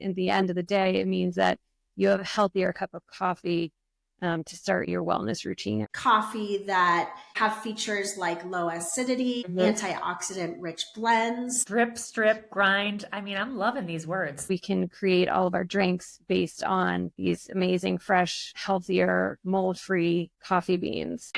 in the end of the day, it means that you have a healthier cup of coffee to start your wellness routine. Coffee that have features like low acidity, antioxidant-rich blends. Drip, strip, grind. I mean, I'm loving these words. We can create all of our drinks based on these amazing, fresh, healthier, mold-free coffee beans.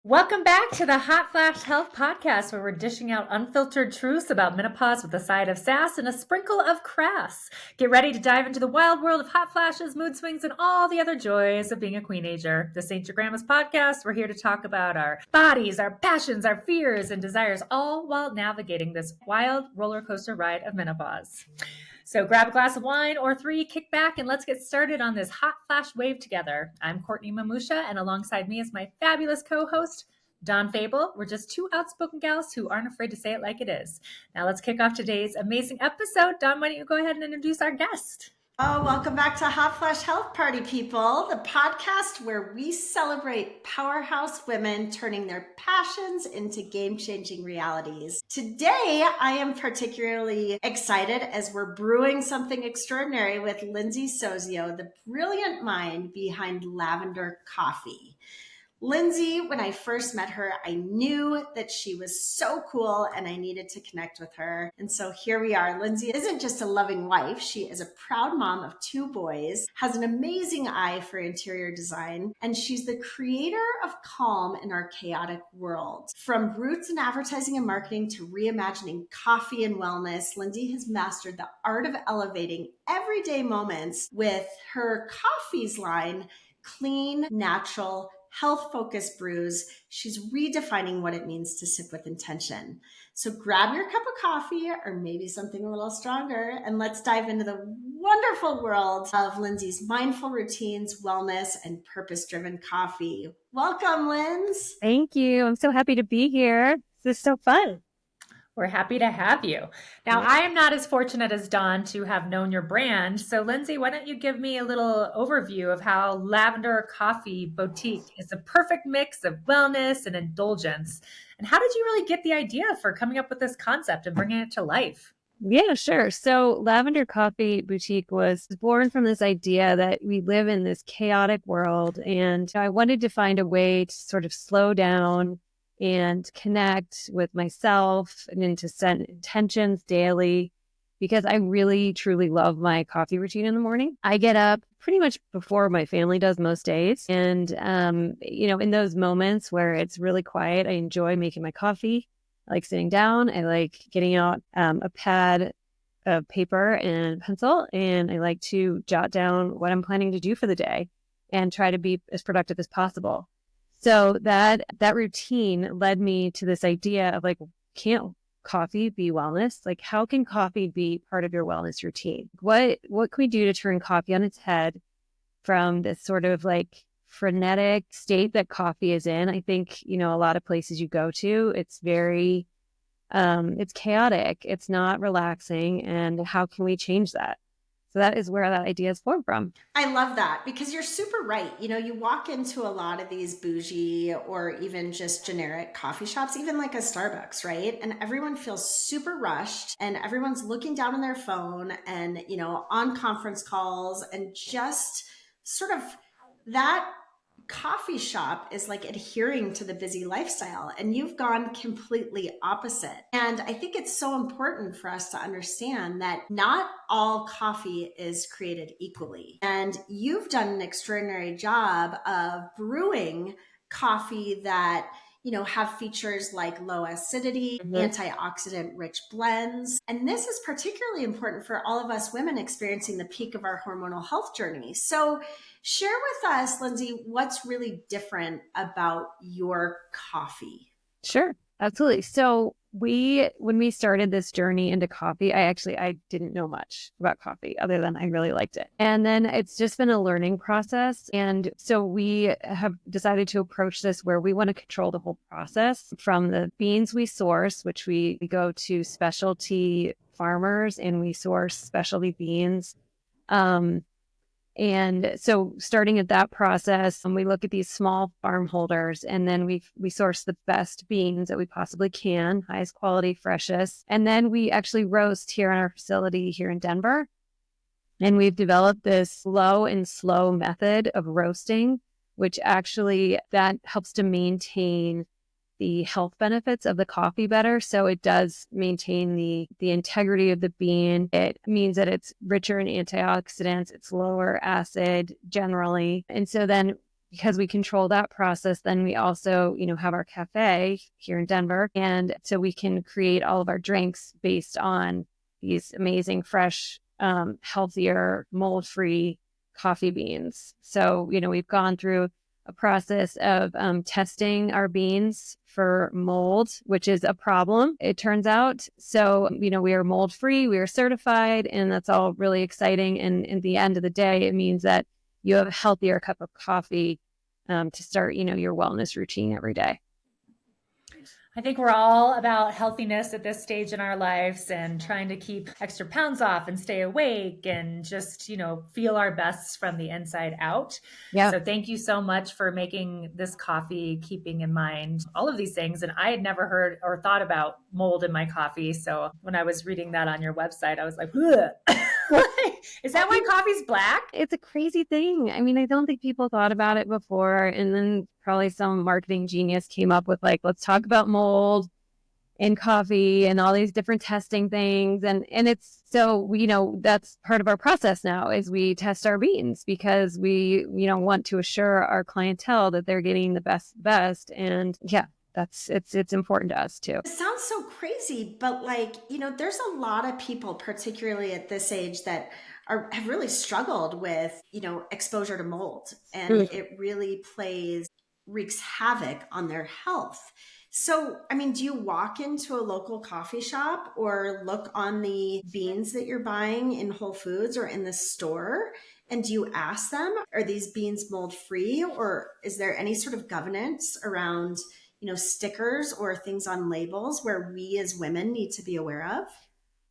Welcome back to the Hot Flash Health Podcast, where we're dishing out unfiltered truths about menopause with a side of sass and a sprinkle of crass. Get ready to dive into the wild world of hot flashes, mood swings, and all the other joys of being a queenager. This ain't your grandma's podcast. We're here to talk about our bodies, our passions, our fears, and desires, all while navigating this wild roller coaster ride of menopause. So grab a glass of wine or 3, kick back, and let's get started on this hot flash wave together. I'm Courtney Mamusha, and alongside me is my fabulous co-host, Dawn Fable. We're just 2 outspoken gals who aren't afraid to say it like it is. Now let's kick off today's amazing episode. Dawn, why don't you go ahead and introduce our guest? Oh, welcome back to Hot Flash Health Party, people, the podcast where we celebrate powerhouse women turning their passions into game-changing realities. Today, I am particularly excited as we're brewing something extraordinary with Lindsay Sozio, the brilliant mind behind Lavender Coffee. Lindsay, when I first met her, I knew that she was so cool and I needed to connect with her. And so here we are. Lindsay isn't just a loving wife. She is a proud mom of 2 boys, has an amazing eye for interior design, and she's the creator of calm in our chaotic world. From roots in advertising and marketing to reimagining coffee and wellness, Lindsay has mastered the art of elevating everyday moments with her coffees line, clean, natural, health-focused brews. She's redefining what it means to sip with intention. So grab your cup of coffee or maybe something a little stronger, and let's dive into the wonderful world of Lindsay's mindful routines, wellness, and purpose-driven coffee. Welcome, Linz. Thank you. I'm so happy to be here. This is so fun. We're happy to have you. Now, I am not as fortunate as Dawn to have known your brand. So, Lindsay, why don't you give me a little overview of how Lavender Coffee Boutique is a perfect mix of wellness and indulgence? And how did you really get the idea for coming up with this concept and bringing it to life? Yeah, sure. So Lavender Coffee Boutique was born from this idea that we live in this chaotic world. And I wanted to find a way to sort of slow down and connect with myself and to set intentions daily, because I really, truly love my coffee routine in the morning. I get up pretty much before my family does most days. And, in those moments where it's really quiet, I enjoy making my coffee. I like sitting down. I like getting out a pad of paper and pencil, and I like to jot down what I'm planning to do for the day and try to be as productive as possible. So that routine led me to this idea of like, can't coffee be wellness? Like, how can coffee be part of your wellness routine? What can we do to turn coffee on its head from this sort of like frenetic state that coffee is in? I think, a lot of places you go to, it's very, it's chaotic. It's not relaxing. And how can we change that? So that is where that idea is formed from. I love that, because you're super right. You walk into a lot of these bougie or even just generic coffee shops, even like a Starbucks, right? And everyone feels super rushed and everyone's looking down on their phone and, on conference calls, and just sort of that coffee shop is like adhering to the busy lifestyle, and you've gone completely opposite. And I think it's so important for us to understand that not all coffee is created equally. And you've done an extraordinary job of brewing coffee that have features like low acidity, antioxidant-rich blends. And this is particularly important for all of us women experiencing the peak of our hormonal health journey. So share with us, Lindsay, what's really different about your coffee? Sure, absolutely. So when we started this journey into coffee, I didn't know much about coffee other than I really liked it. And then it's just been a learning process. And so we have decided to approach this where we want to control the whole process from the beans we source, which we go to specialty farmers and we source specialty beans And so starting at that process, we look at these small farm holders, and then we source the best beans that we possibly can, highest quality, freshest. And then we actually roast here in our facility here in Denver. And we've developed this low and slow method of roasting, which actually that helps to maintain the health benefits of the coffee better. So it does maintain the integrity of the bean. It means that it's richer in antioxidants, it's lower acid generally. And so then because we control that process, then we also, have our cafe here in Denver. And so we can create all of our drinks based on these amazing, fresh, healthier, mold-free coffee beans. So, we've gone through a process of testing our beans for mold, which is a problem, it turns out. So, we are mold free, we are certified, and that's all really exciting. And at the end of the day, it means that you have a healthier cup of coffee to start, your wellness routine every day. I think we're all about healthiness at this stage in our lives and trying to keep extra pounds off and stay awake and just, feel our best from the inside out. Yeah. So thank you so much for making this coffee, keeping in mind all of these things. And I had never heard or thought about mold in my coffee. So when I was reading that on your website, I was like, is that why coffee's black? It's a crazy thing. I mean, I don't think people thought about it before. And then probably some marketing genius came up with let's talk about mold in coffee and all these different testing things. And it's so, that's part of our process now is we test our beans because we, want to assure our clientele that they're getting the best. And yeah, it's important to us too. It sounds so crazy, but there's a lot of people, particularly at this age, that have really struggled with, exposure to mold, and it really wreaks havoc on their health. So, do you walk into a local coffee shop or look on the beans that you're buying in Whole Foods or in the store? And do you ask them, are these beans mold free, or is there any sort of governance around stickers or things on labels where we as women need to be aware of?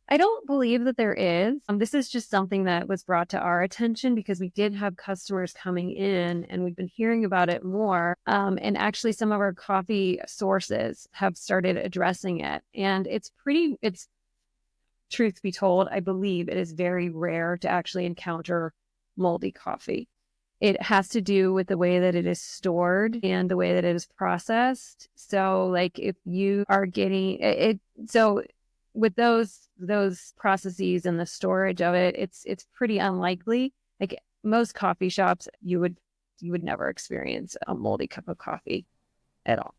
I don't believe that there is. This is just something that was brought to our attention because we did have customers coming in and we've been hearing about it more. And actually some of our coffee sources have started addressing it. And it's truth be told, I believe it is very rare to actually encounter moldy coffee. It has to do with the way that it is stored and the way that it is processed. So if you are getting it, so with those processes and the storage of it, it's pretty unlikely. Most coffee shops, you would never experience a moldy cup of coffee at all.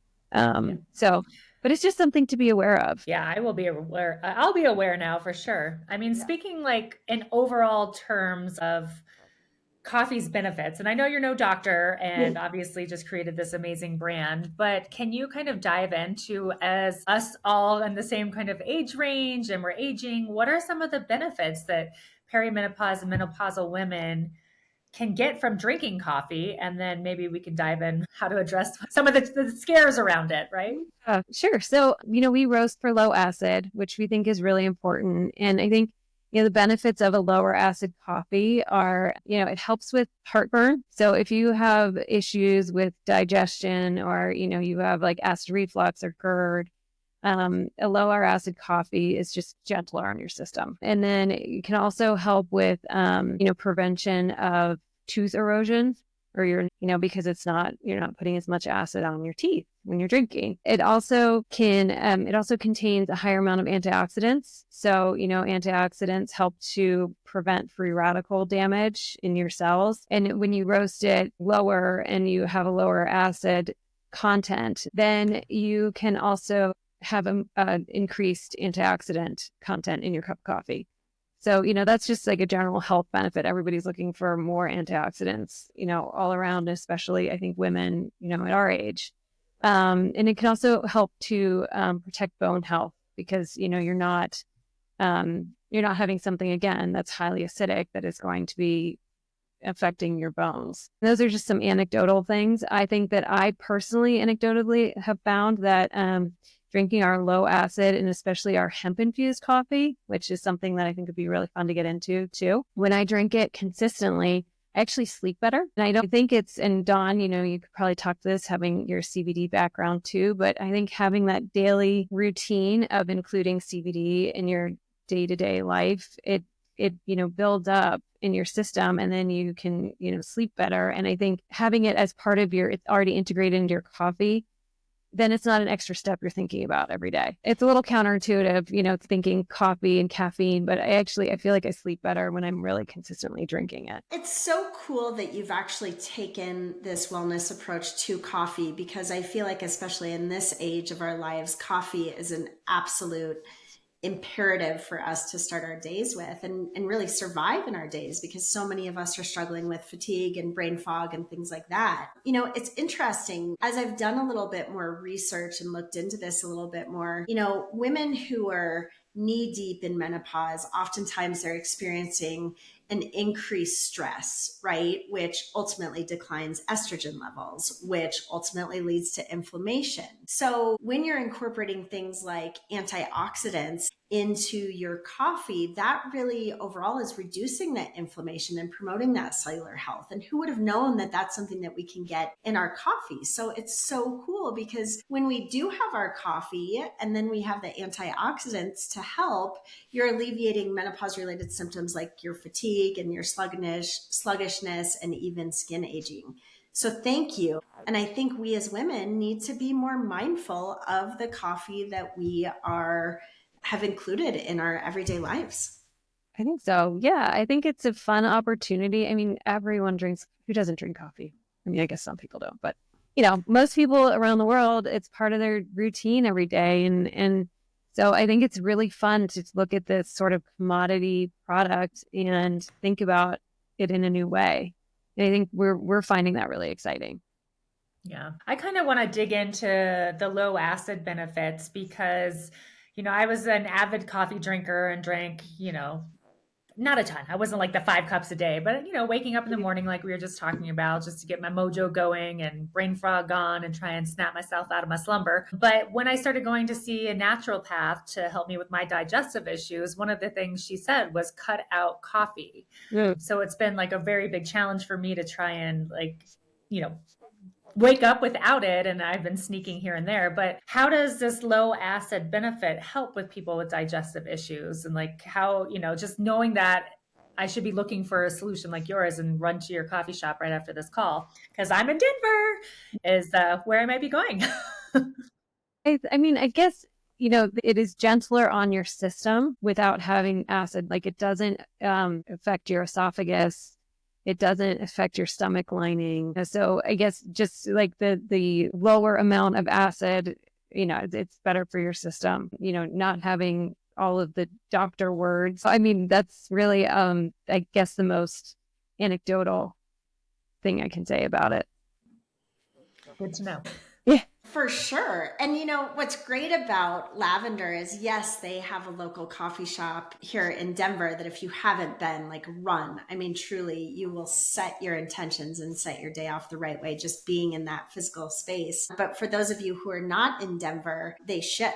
So, but it's just something to be aware of. Yeah, I will be aware. I'll be aware now for sure. Speaking in overall terms of coffee's benefits, and I know you're no doctor and obviously just created this amazing brand, but can you kind of dive into, as us all in the same kind of age range and we're aging, what are some of the benefits that perimenopause and menopausal women can get from drinking coffee? And then maybe we can dive in how to address some of the scares around it, right? Sure. So, we roast for low acid, which we think is really important. And I think the benefits of a lower acid coffee are, it helps with heartburn. So if you have issues with digestion or, you have acid reflux or GERD, a lower acid coffee is just gentler on your system. And then it can also help with, prevention of tooth erosion, or because you're not putting as much acid on your teeth when you're drinking. It also contains a higher amount of antioxidants. So, antioxidants help to prevent free radical damage in your cells. And when you roast it lower and you have a lower acid content, then you can also have an increased antioxidant content in your cup of coffee. So, that's just a general health benefit. Everybody's looking for more antioxidants, all around, especially I think women, at our age. And it can also help to protect bone health because, you're not having something, again, that's highly acidic that is going to be affecting your bones. Those are just some anecdotal things. I think that I personally anecdotally have found that drinking our low acid and especially our hemp infused coffee, which is something that I think would be really fun to get into too. When I drink it consistently, I actually sleep better. And I don't think it's, and Dawn, you could probably talk to this having your CBD background too, but I think having that daily routine of including CBD in your day-to-day life, it builds up in your system, and then you can, sleep better. And I think having it as part of it's already integrated into your coffee, then it's not an extra step you're thinking about every day. It's a little counterintuitive, thinking coffee and caffeine, but I feel like I sleep better when I'm really consistently drinking it. It's so cool that you've actually taken this wellness approach to coffee, because I feel like, especially in this age of our lives, coffee is an absolute imperative for us to start our days with and really survive in our days, because so many of us are struggling with fatigue and brain fog and things like that. It's interesting, as I've done a little bit more research and looked into this a little bit more, women who are knee deep in menopause, oftentimes they're experiencing an increased stress, right? Which ultimately declines estrogen levels, which ultimately leads to inflammation. So when you're incorporating things like antioxidants into your coffee, that really overall is reducing that inflammation and promoting that cellular health. And who would have known that that's something that we can get in our coffee? So it's so cool, because when we do have our coffee and then we have the antioxidants to help, you're alleviating menopause related symptoms like your fatigue and your sluggishness and even skin aging. So thank you. And I think we as women need to be more mindful of the coffee that we have included in our everyday lives. I think so. Yeah, I think it's a fun opportunity. I mean, everyone drinks, who doesn't drink coffee? I mean, I guess some people don't, but most people around the world, it's part of their routine every day. And so I think it's really fun to look at this sort of commodity product and think about it in a new way. And I think we're finding that really exciting. Yeah. I kind of want to dig into the low acid benefits because, I was an avid coffee drinker and drank, not a ton. I wasn't like the 5 cups a day, but, waking up in the morning, like we were just talking about, just to get my mojo going and brain fog on and try and snap myself out of my slumber. But when I started going to see a naturopath to help me with my digestive issues, one of the things she said was cut out coffee. Yeah. So it's been like a very big challenge for me to try and wake up without it. And I've been sneaking here and there, but how does this low acid benefit help with people with digestive issues? And how, just knowing that I should be looking for a solution like yours and run to your coffee shop right after this call, because I'm in Denver, is where I might be going. I mean, I guess, it is gentler on your system without having acid. Like it doesn't affect your esophagus. It doesn't affect your stomach lining. So I guess just like the lower amount of acid, it's better for your system, not having all of the doctor words. I mean, that's really, I guess, the most anecdotal thing I can say about it. Good to know. Yeah. For sure. And what's great about Lavender is, yes, they have a local coffee shop here in Denver that if you haven't been, run. I mean, truly, you will set your intentions and set your day off the right way, just being in that physical space. But for those of you who are not in Denver, they ship.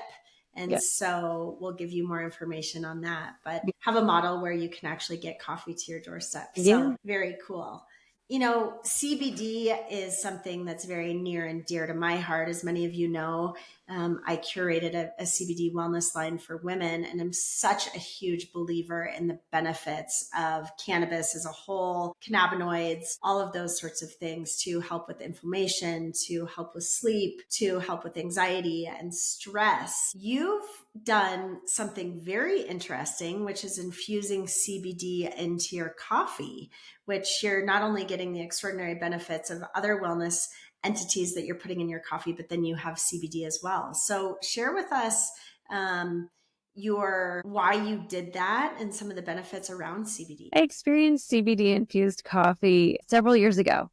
And so we'll give you more information on that, but have a model where you can actually get coffee to your doorstep. So very cool. CBD is something that's very near and dear to my heart. As many of you know, I curated a CBD wellness line for women, and I'm such a huge believer in the benefits of cannabis as a whole, cannabinoids, all of those sorts of things to help with inflammation, to help with sleep, to help with anxiety and stress. You've done something very interesting, which is infusing CBD into your coffee, which you're not only getting the extraordinary benefits of other wellness entities that you're putting in your coffee, but then you have CBD as well. So share with us why you did that and some of the benefits around CBD. I experienced CBD-infused coffee several years ago.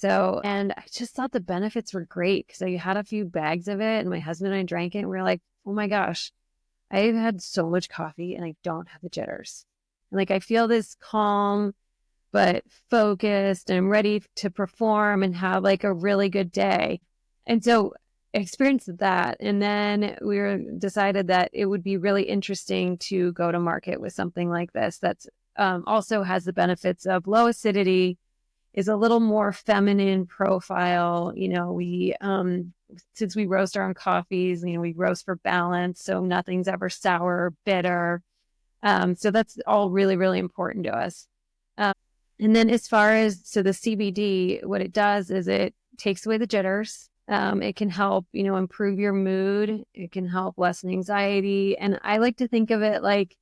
And I just thought the benefits were great because I had a few bags of it and my husband and I drank it and we were like, oh my gosh, I've had so much coffee and I don't have the jitters. And I feel this calm, but focused and I'm ready to perform and have a really good day. And so experienced that. And then decided that it would be really interesting to go to market with something like this that's also has the benefits of low acidity, is a little more feminine profile. We since we roast our own coffees, we roast for balance, so nothing's ever sour or bitter. So that's all really, really important to us. And then as far as the CBD, what it does is it takes away the jitters. It can help, improve your mood. It can help lessen anxiety. And I like to think of it like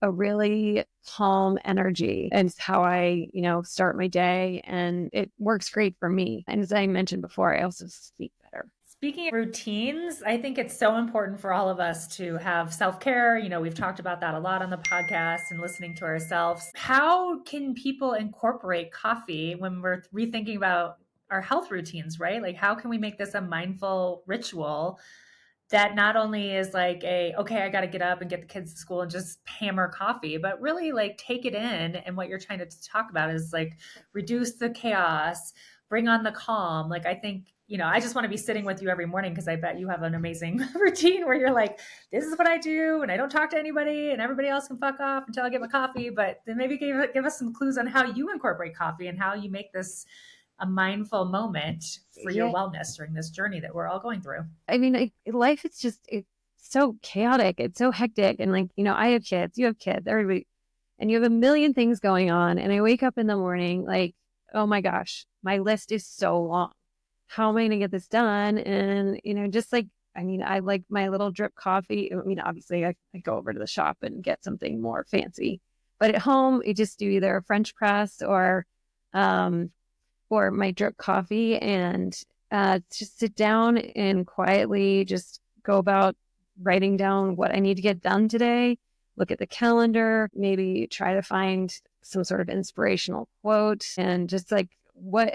a really calm energy. And it's how I, start my day. And it works great for me. And as I mentioned before, I also sleep better. Speaking of routines, I think it's so important for all of us to have self-care. We've talked about that a lot on the podcast and listening to ourselves. How can people incorporate coffee when we're rethinking about our health routines, right? Like, how can we make this a mindful ritual that not only is like okay, I got to get up and get the kids to school and just hammer coffee, but really like take it in. And what you're trying to talk about is like reduce the chaos, bring on the calm. Like, I think, I just want to be sitting with you every morning because I bet you have an amazing routine where you're like, this is what I do and I don't talk to anybody and everybody else can fuck off until I get my coffee. But then maybe give us some clues on how you incorporate coffee and how you make this a mindful moment for your wellness during this journey that we're all going through. I mean, life is just, it's so chaotic. It's so hectic. And like, I have kids, you have kids, everybody, and you have a million things going on. And I wake up in the morning like, oh my gosh, my list is so long. How am I going to get this done? And, just like, I like my little drip coffee. Obviously I go over to the shop and get something more fancy, but at home, I just do either a French press or my drip coffee and just sit down and quietly just go about writing down what I need to get done today, look at the calendar, maybe try to find some sort of inspirational quote and just like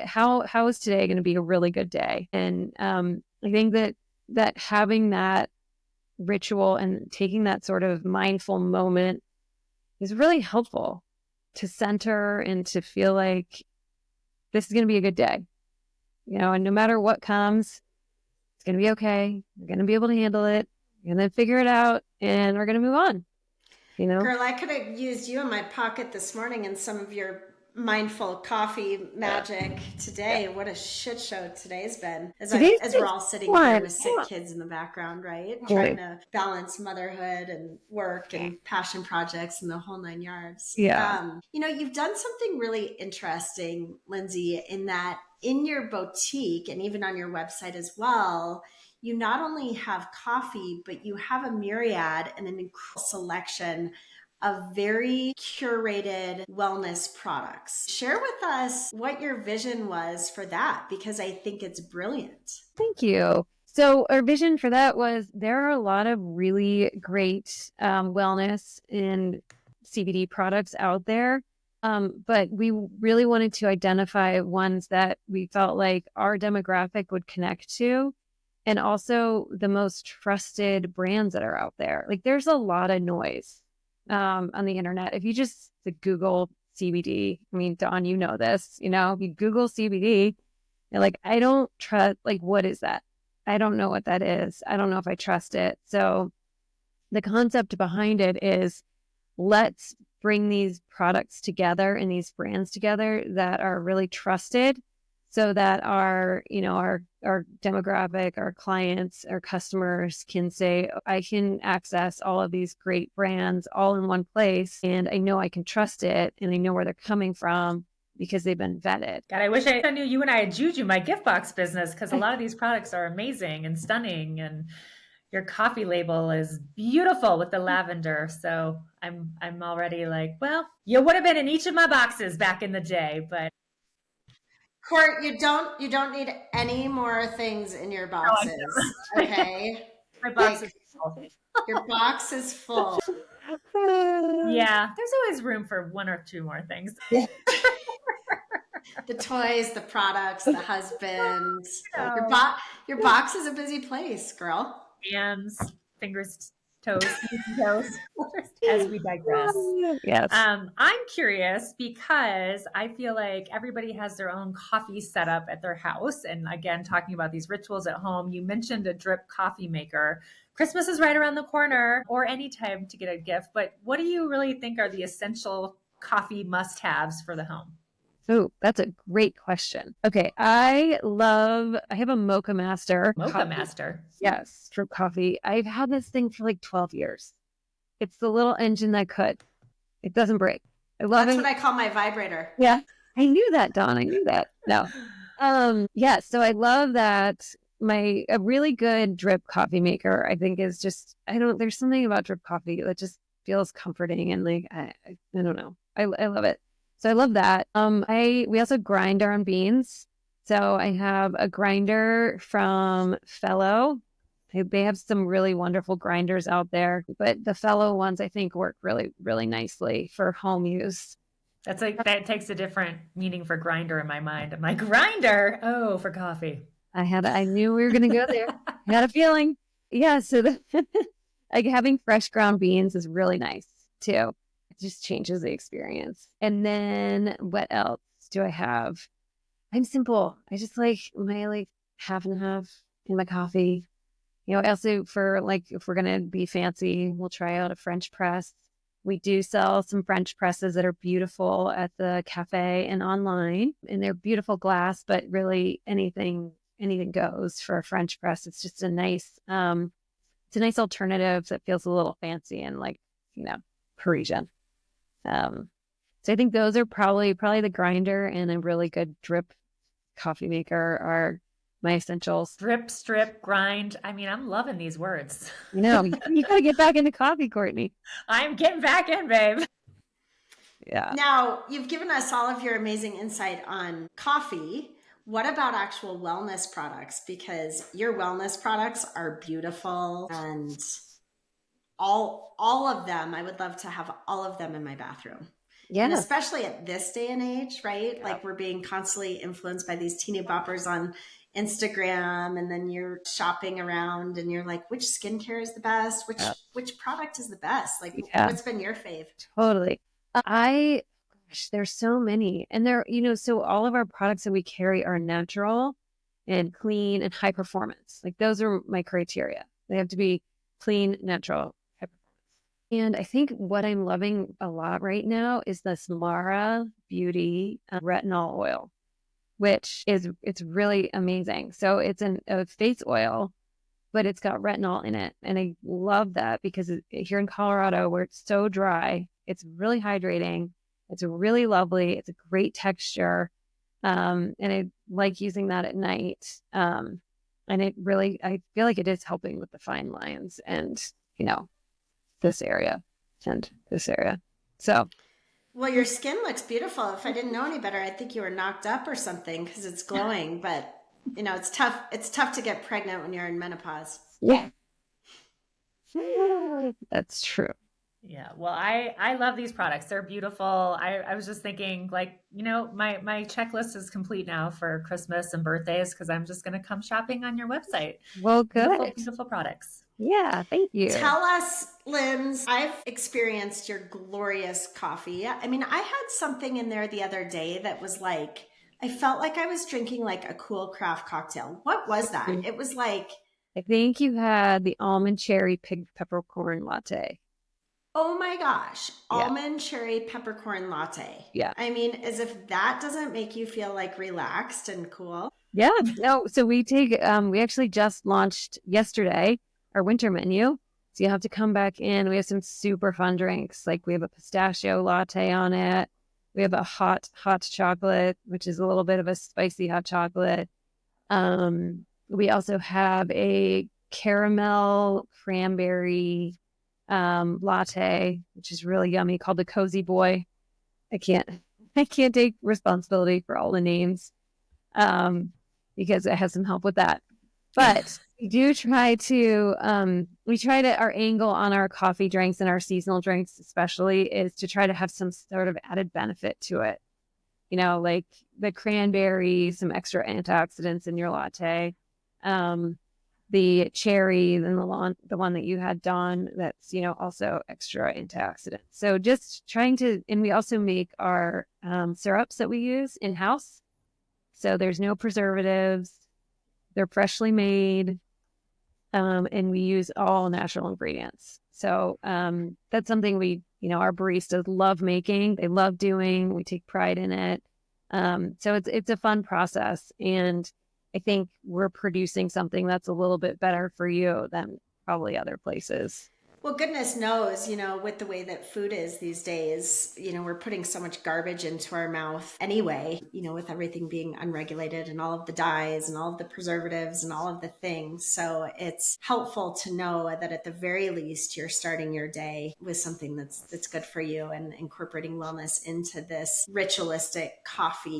how is today going to be a really good day? And I think that having that ritual and taking that sort of mindful moment is really helpful to center and to feel like this is going to be a good day, and no matter what comes, it's going to be okay. We're going to be able to handle it. We're going to figure it out and we're going to move on, Girl, I could have used you in my pocket this morning and some of your mindful coffee magic today. What a shit show today's been. As we're all sitting here with sick kids in the background, right? Trying to balance motherhood and work and passion projects and the whole 9 yards. Yeah. You've done something really interesting, Lindsay, in that in your boutique and even on your website as well, you not only have coffee, but you have a myriad and an incredible selection of very curated wellness products. Share with us what your vision was for that, because I think it's brilliant. Thank you. So our vision for that was there are a lot of really great wellness and CBD products out there. But we really wanted to identify ones that we felt like our demographic would connect to, and also the most trusted brands that are out there. Like there's a lot of noise on the internet. If you just Google CBD, Dawn, you know this, if you Google CBD, you're like, I don't trust, like, what is that? I don't know what that is. I don't know if I trust it. So the concept behind it is let's bring these products together and these brands together that are really trusted so that our demographic, our clients, our customers can say, I can access all of these great brands all in one place. And I know I can trust it and I know where they're coming from because they've been vetted. God, I wish I knew you and I had Juju, my gift box business, because a lot of these products are amazing and stunning. And your coffee label is beautiful with the lavender. So I'm already like, well, you would have been in each of my boxes back in the day, but Court, you don't need any more things in your boxes. No, okay. My box is full. Your box is full. Yeah, there's always room for one or two more things. The toys, the products, the husband. Your box is a busy place, girl. Hands, fingers, toes, toes. as we digress. Yes. I'm curious because I feel like everybody has their own coffee setup at their house. And again, talking about these rituals at home, you mentioned a drip coffee maker. Christmas is right around the corner, or any time to get a gift. But what do you really think are the essential coffee must-haves for the home? Oh, that's a great question. Okay. I have a Mocha Master. Mocha Master. Yes. Drip coffee. I've had this thing for like 12 years. It's the little engine that could. It doesn't break. I love That's it. what I call my vibrator. Yeah. I knew that, Dawn. I knew that. No. Yeah. So I love that. A really good drip coffee maker, I think, is just, there's something about drip coffee that just feels comforting and like, I don't know. I love it. So I love that. We also grind our own beans. So I have a grinder from Fellow. They have some really wonderful grinders out there, but the Fellow ones I think work really, really nicely for home use. That's like, that takes a different meaning for grinder in my mind. I'm like, grinder. Oh, for coffee. I knew we were going to go there. I had a feeling. Yeah. So like having fresh ground beans is really nice too. It just changes the experience. And then what else do I have? I'm simple. I just like my half and half in my coffee. I also, for like, if we're going to be fancy, we'll try out a French press. We do sell some French presses that are beautiful at the cafe and online, and they're beautiful glass, but really anything goes for a French press. It's just it's a nice alternative that feels a little fancy and like, Parisian. So I think those are probably the grinder and a really good drip coffee maker are my essentials. Drip, strip, grind. I mean, I'm loving these words. You got to get back into coffee, Courtney. I'm getting back in, babe. Yeah. Now, you've given us all of your amazing insight on coffee. What about actual wellness products? Because your wellness products are beautiful, and all of them, I would love to have all of them in my bathroom. Yeah. And especially at this day and age, right? Yeah. Like we're being constantly influenced by these teeny boppers on Instagram, and then you're shopping around and you're like, which skincare is the best? Which product is the best? Like, what's been your fave? Totally. There's so many, and so all of our products that we carry are natural and clean and high performance. Like those are my criteria. They have to be clean, natural, high performance. And I think what I'm loving a lot right now is this Mara Beauty retinol oil, which it's really amazing. So it's a face oil, but it's got retinol in it. And I love that because here in Colorado, where it's so dry, it's really hydrating. It's really lovely. It's a great texture. And I like using that at night. And I feel like it is helping with the fine lines and, this area and this area. So. Well, your skin looks beautiful. If I didn't know any better, I think you were knocked up or something because it's glowing, but it's tough. It's tough to get pregnant when you're in menopause. Yeah. That's true. Yeah. Well, I love these products. They're beautiful. I was just thinking my checklist is complete now for Christmas and birthdays because I'm just going to come shopping on your website. Well, good. Beautiful, beautiful products. Yeah. Thank you. Tell us, Linz, I've experienced your glorious coffee. I mean, I had something in there the other day that was like, I felt like I was drinking like a cool craft cocktail. What was that? It was like, I think you had the almond cherry peppercorn latte. Oh my gosh. Almond cherry peppercorn latte. Yeah. I mean, as if that doesn't make you feel like relaxed and cool. Yeah. No. So we actually just launched yesterday our winter menu. So you have to come back in. We have some super fun drinks. Like we have a pistachio latte on it. We have a hot chocolate, which is a little bit of a spicy hot chocolate. We also have a caramel cranberry latte, which is really yummy, called the Cozy Boy. I can't take responsibility for all the names because I have some help with that. But we do try to our angle on our coffee drinks and our seasonal drinks especially is to try to have some sort of added benefit to it. Like the cranberry, some extra antioxidants in your latte. the cherry, then the one that you had, Dawn, that's, also extra antioxidant. So just trying to, and we also make our syrups that we use in-house. So there's no preservatives. They're freshly made. And we use all natural ingredients. So that's something our baristas love making. They love doing. We take pride in it. So it's a fun process. And I think we're producing something that's a little bit better for you than probably other places. Well, goodness knows, with the way that food is these days, we're putting so much garbage into our mouth anyway, with everything being unregulated and all of the dyes and all of the preservatives and all of the things. So it's helpful to know that at the very least, you're starting your day with something that's good for you and incorporating wellness into this ritualistic coffee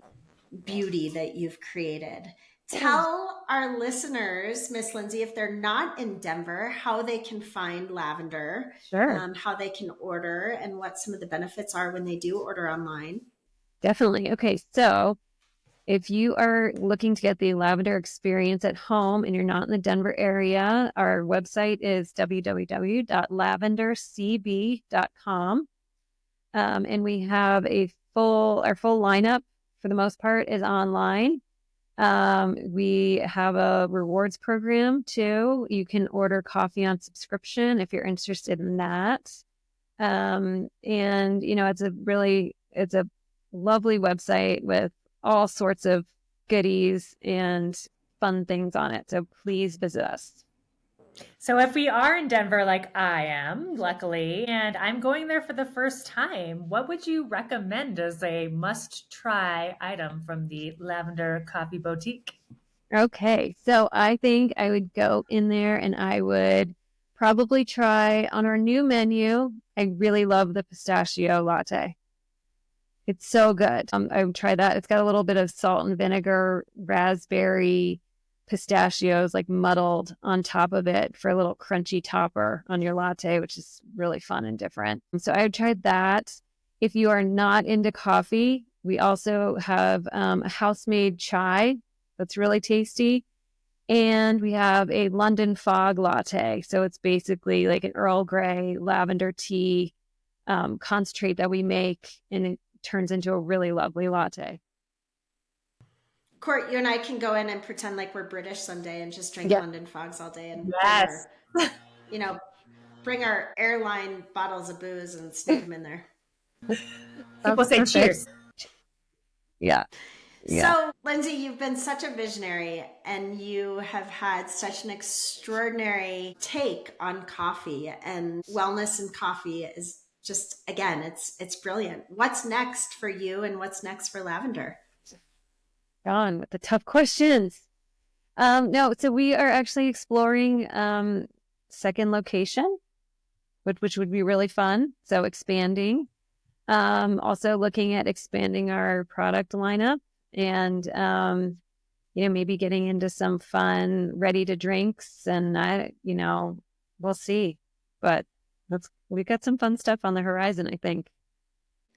beauty that you've created. Tell our listeners, Miss Lindsay, if they're not in Denver, how they can find Lavender, Sure. how they can order, and what some of the benefits are when they do order online. Definitely. Okay. So if you are looking to get the Lavender experience at home and you're not in the Denver area, our website is www.lavendercb.com. And we have our full lineup for the most part is online. We have a rewards program too. You can order coffee on subscription if you're interested in that. And it's a lovely website with all sorts of goodies and fun things on it. So please visit us. So if we are in Denver, like I am, luckily, and I'm going there for the first time, what would you recommend as a must-try item from the Lavender Coffee Boutique? Okay, so I think I would go in there and I would probably try on our new menu. I really love the pistachio latte. It's so good. I would try that. It's got a little bit of salt and vinegar, raspberry, pistachios like muddled on top of it for a little crunchy topper on your latte, which is really fun and different. So I would try that. If you are not into coffee, we also have a house-made chai that's really tasty. And we have a London fog latte. So it's basically like an Earl Grey lavender tea concentrate that we make, and it turns into a really lovely latte. Court, you and I can go in and pretend like we're British someday and just drink London Fogs all day and bring our airline bottles of booze and sneak them in there. People say cheers. Yeah. So, Lindsay, you've been such a visionary and you have had such an extraordinary take on coffee, and wellness in coffee is just, again, it's brilliant. What's next for you and what's next for Lavender? On with the tough questions. No, so we are actually exploring second location, which would be really fun. So expanding. Also looking at expanding our product lineup and maybe getting into some fun ready to drinks, and we'll see. But we got some fun stuff on the horizon, I think.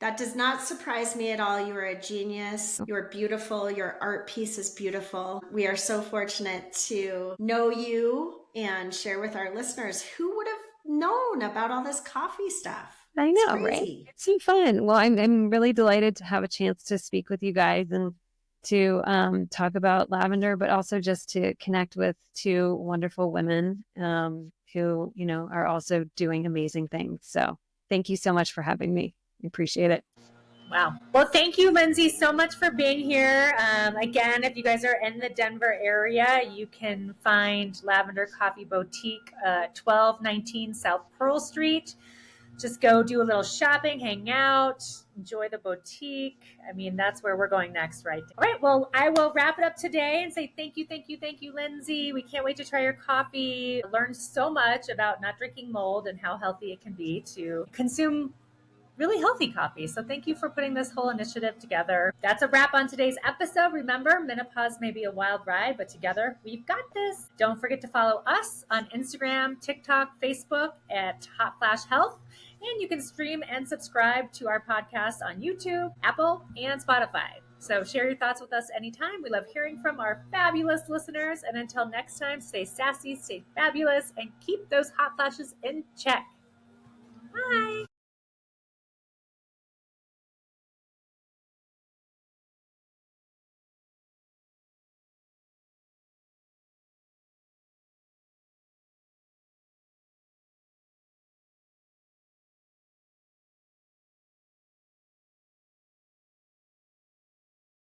That does not surprise me at all. You are a genius. You're beautiful. Your art piece is beautiful. We are so fortunate to know you and share with our listeners. Who would have known about all this coffee stuff? I know, right? It's so fun. Well, I'm really delighted to have a chance to speak with you guys and to talk about Lavender, but also just to connect with two wonderful women who, are also doing amazing things. So thank you so much for having me. I appreciate it. Wow. Well, thank you, Lindsay, so much for being here. Again, if you guys are in the Denver area, you can find Lavender Coffee Boutique, 1219 South Pearl Street. Just go do a little shopping, hang out, enjoy the boutique. I mean, that's where we're going next, right? All right. Well, I will wrap it up today and say thank you, Lindsay. We can't wait to try your coffee. Learned so much about not drinking mold and how healthy it can be to consume really healthy coffee. So thank you for putting this whole initiative together. That's a wrap on today's episode. Remember, menopause may be a wild ride, but together we've got this. Don't forget to follow us on Instagram, TikTok, Facebook at Hot Flash Health. And you can stream and subscribe to our podcast on YouTube, Apple, and Spotify. So share your thoughts with us anytime. We love hearing from our fabulous listeners. And until next time, stay sassy, stay fabulous, and keep those hot flashes in check. Bye.